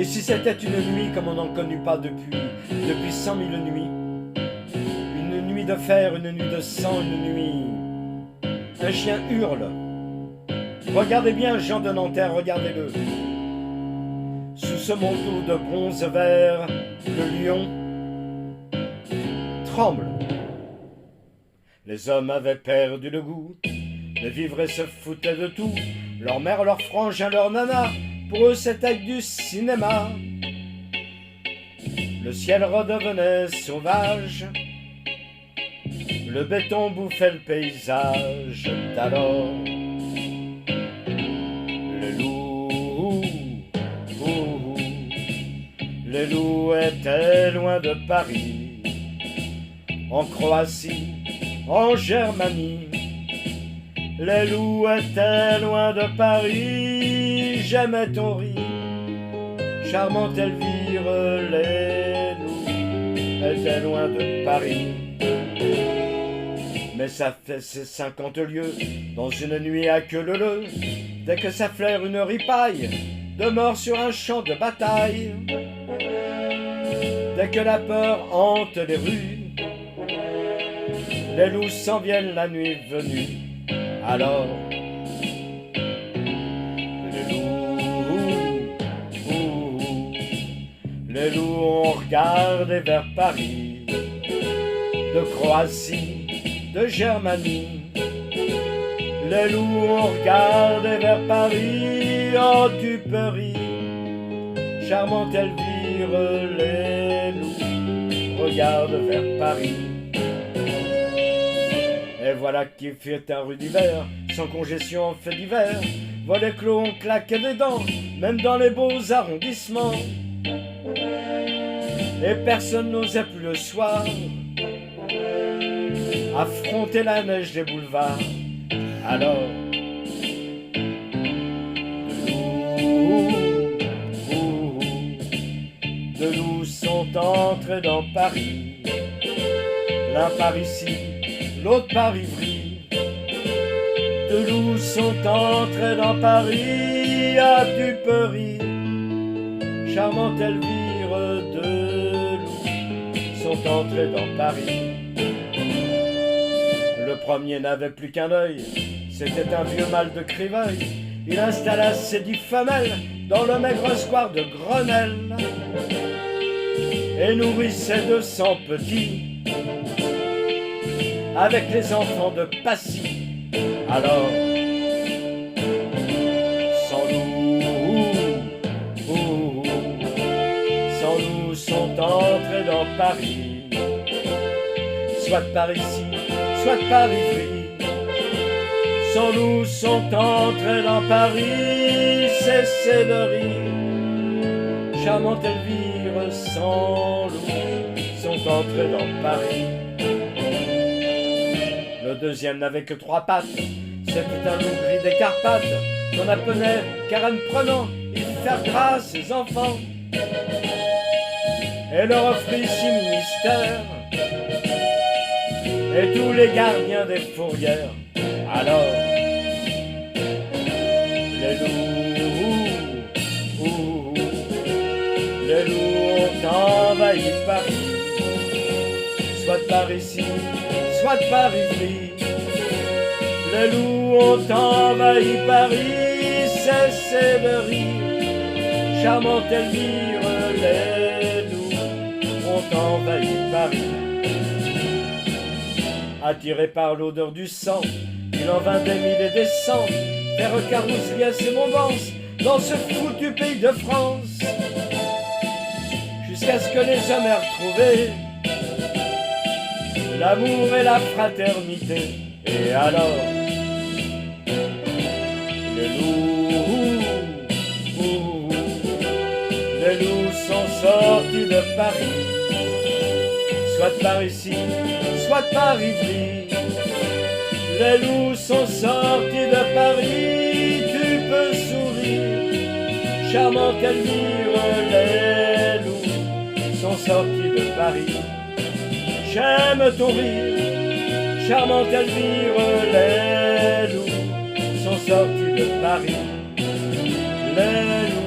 Et si c'était une nuit comme on n'en connut pas depuis 100 000 nuits, une nuit de fer, une nuit de sang, une nuit... Un chien hurle. Regardez bien Jean de Nanterre, regardez-le. Sous ce manteau de bronze vert, le lion tremble. Les hommes avaient perdu le goût de vivre et se foutaient de tout. Leur mère, leur frangin, leur nana, pour eux c'était du cinéma. Le ciel redevenait sauvage, le béton bouffait le paysage. Alors les loups étaient loin de Paris, en Croatie, en Germanie. Les loups étaient loin de Paris, j'aimais ton rire, charmante Elvire. Les loups étaient loin de Paris. Mais ça fait ses 50 lieues, dans une nuit à queue leu-leu, dès que ça flaire une ripaille, de mort sur un champ de bataille. Dès que la peur hante les rues, les loups s'en viennent la nuit venue. Alors, les loups ont regardé vers Paris, de Croatie, de Germanie. Les loups ont regardé vers Paris, oh tu peux rire, charmante Elvire. Les loups regardent vers Paris. Et voilà qui fit un rude hiver, sans congestion en fait d'hiver. Volets clos, on claquait des dents, même dans les beaux arrondissements. Et personne n'osait plus le soir affronter la neige des boulevards. Alors, de loups sont entrés dans Paris, l'un par ici, l'autre par Ivry. De loups sont entrés dans Paris, ah tu peux rire, charmante Elvire. De loups sont entrés dans Paris. Le premier n'avait plus qu'un œil, c'était un vieux mâle de Criveuil. Il installa ses 10 femelles dans le maigre square de Grenelle et nourrissait 200 petits avec les enfants de Passy. Alors, sans loups sont entrés dans Paris, soit par ici, soit par Ivry. Sans loups sont entrés dans Paris, cessez de rire, charmante Elvire. Sans loups sont entrés dans Paris. Le deuxième n'avait que 3 pattes, c'était un loup gris des Carpates, qu'on appelait car en prenant, il fit faire grâce ses enfants et leur offrit 6 ministères et tous les gardiens des fourrières. Alors, les loups ont envahi Paris, soit par ici, soit par Ivry. Les loups ont envahi Paris, cessez de rire, charmante Elvire. Les loups ont envahi Paris. Attiré par l'odeur du sang, il en vint des mille et des cents vers Carousellas et Montbance, dans ce foutu pays de France, jusqu'à ce que les hommes aient retrouvé l'amour et la fraternité. Et alors, les loups sont sortis de Paris, soit par ici, soit par Ivry. Les loups sont sortis de Paris, tu peux sourire, charmante Elvire. Les loups sont sortis de Paris, j'aime ton rire, charmante Elvire. Les loups sont sortis de Paris, les loups